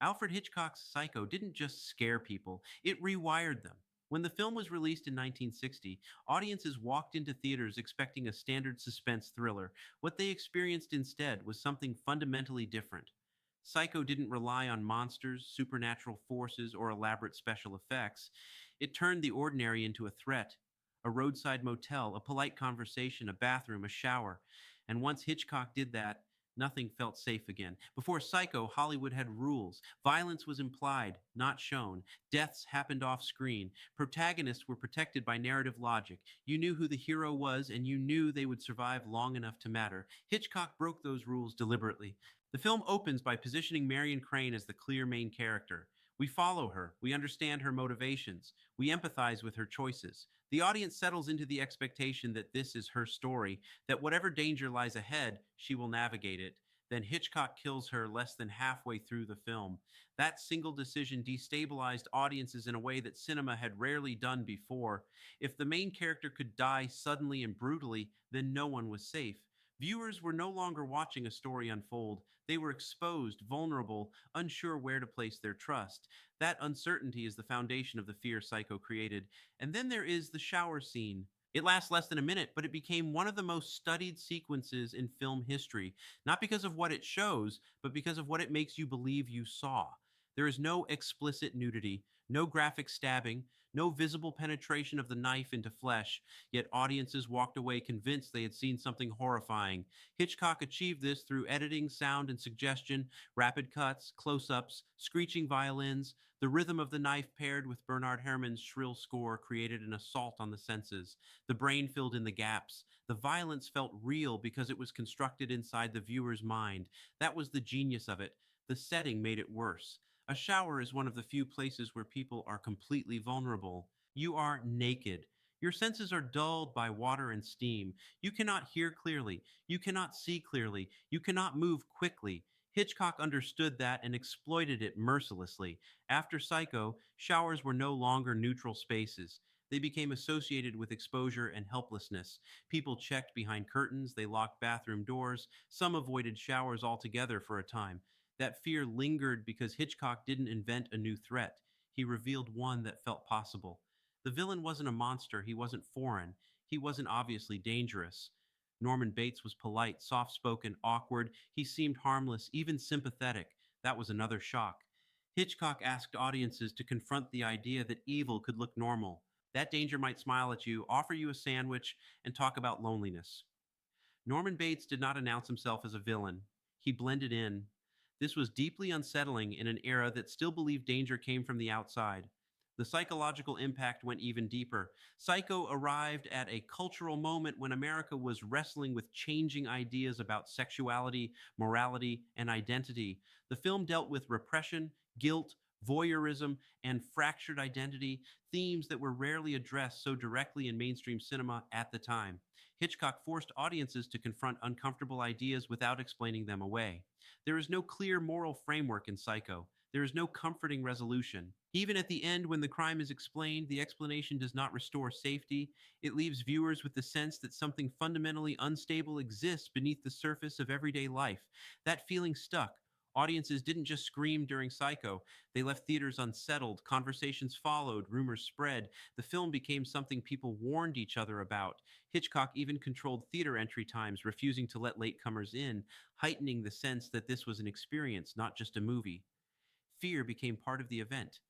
Alfred Hitchcock's Psycho didn't just scare people, it rewired them. When the film was released in 1960, audiences walked into theaters expecting a standard suspense thriller. What they experienced instead was something fundamentally different. Psycho didn't rely on monsters, supernatural forces, or elaborate special effects. It turned the ordinary into a threat. A roadside motel, a polite conversation, a bathroom, a shower. And once Hitchcock did that, nothing felt safe again. Before Psycho, Hollywood had rules. Violence was implied, not shown. Deaths happened off screen. Protagonists were protected by narrative logic. You knew who the hero was, and you knew they would survive long enough to matter. Hitchcock broke those rules deliberately. The film opens by positioning Marion Crane as the clear main character. We follow her. We understand her motivations. We empathize with her choices. The audience settles into the expectation that this is her story, that whatever danger lies ahead, she will navigate it. Then Hitchcock kills her less than halfway through the film. That single decision destabilized audiences in a way that cinema had rarely done before. If the main character could die suddenly and brutally, then no one was safe. Viewers were no longer watching a story unfold. They were exposed, vulnerable, unsure where to place their trust. That uncertainty is the foundation of the fear Psycho created. And then there is the shower scene. It lasts less than a minute, but it became one of the most studied sequences in film history, not because of what it shows, but because of what it makes you believe you saw. There is no explicit nudity, no graphic stabbing, no visible penetration of the knife into flesh, yet audiences walked away convinced they had seen something horrifying. Hitchcock achieved this through editing, sound, and suggestion, rapid cuts, close ups, screeching violins. The rhythm of the knife paired with Bernard Herrmann's shrill score created an assault on the senses. The brain filled in the gaps. The violence felt real because it was constructed inside the viewer's mind. That was the genius of it. The setting made it worse. A shower is one of the few places where people are completely vulnerable. You are naked. Your senses are dulled by water and steam. You cannot hear clearly. You cannot see clearly. You cannot move quickly. Hitchcock understood that and exploited it mercilessly. After Psycho, showers were no longer neutral spaces. They became associated with exposure and helplessness. People checked behind curtains, they locked bathroom doors, some avoided showers altogether for a time. That fear lingered because Hitchcock didn't invent a new threat. He revealed one that felt possible. The villain wasn't a monster, he wasn't foreign, he wasn't obviously dangerous. Norman Bates was polite, soft spoken, awkward. He seemed harmless, even sympathetic. That was another shock. Hitchcock asked audiences to confront the idea that evil could look normal. That danger might smile at you, offer you a sandwich, and talk about loneliness. Norman Bates did not announce himself as a villain. He blended in. This was deeply unsettling in an era that still believed danger came from the outside. The psychological impact went even deeper. Psycho arrived at a cultural moment when America was wrestling with changing ideas about sexuality, morality, and identity. The film dealt with repression, guilt, voyeurism, and fractured identity, themes that were rarely addressed so directly in mainstream cinema at the time. Hitchcock forced audiences to confront uncomfortable ideas without explaining them away. There is no clear moral framework in Psycho. There is no comforting resolution. Even at the end, when the crime is explained, the explanation does not restore safety. It leaves viewers with the sense that something fundamentally unstable exists beneath the surface of everyday life. That feeling stuck. Audiences didn't just scream during Psycho, they left theaters unsettled. Conversations followed, rumors spread. The film became something people warned each other about. Hitchcock even controlled theater entry times, refusing to let latecomers in, heightening the sense that this was an experience, not just a movie. Fear became part of the event.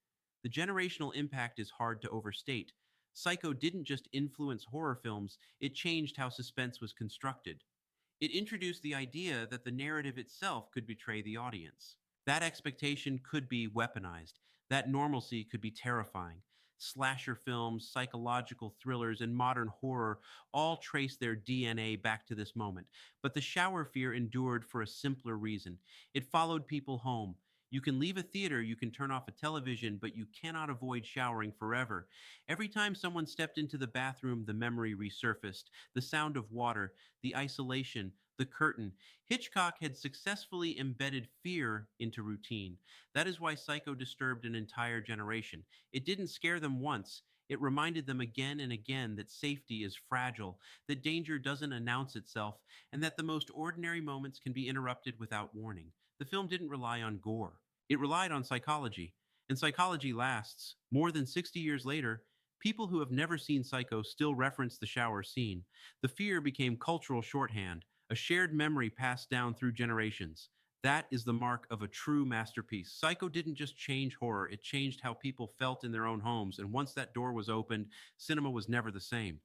The generational impact is hard to overstate. Psycho didn't just influence horror films, it changed how suspense was constructed. It introduced the idea that the narrative itself could betray the audience. That expectation could be weaponized. That normalcy could be terrifying. Slasher films, psychological thrillers, and modern horror all trace their DNA back to this moment. But the shower fear endured for a simpler reason. It followed people home. You can leave a theater, you can turn off a television, but you cannot avoid showering forever. Every time someone stepped into the bathroom, the memory resurfaced. The sound of water, the isolation, the curtain. Hitchcock had successfully embedded fear into routine. That is why Psycho disturbed an entire generation. It didn't scare them once. It reminded them again and again that safety is fragile, that danger doesn't announce itself, and that the most ordinary moments can be interrupted without warning. The film didn't rely on gore. It relied on psychology, and psychology lasts. More than 60 years later, people who have never seen Psycho still reference the shower scene. The fear became cultural shorthand, a shared memory passed down through generations. That is the mark of a true masterpiece. Psycho didn't just change horror, it changed how people felt in their own homes. And once that door was opened, cinema was never the same.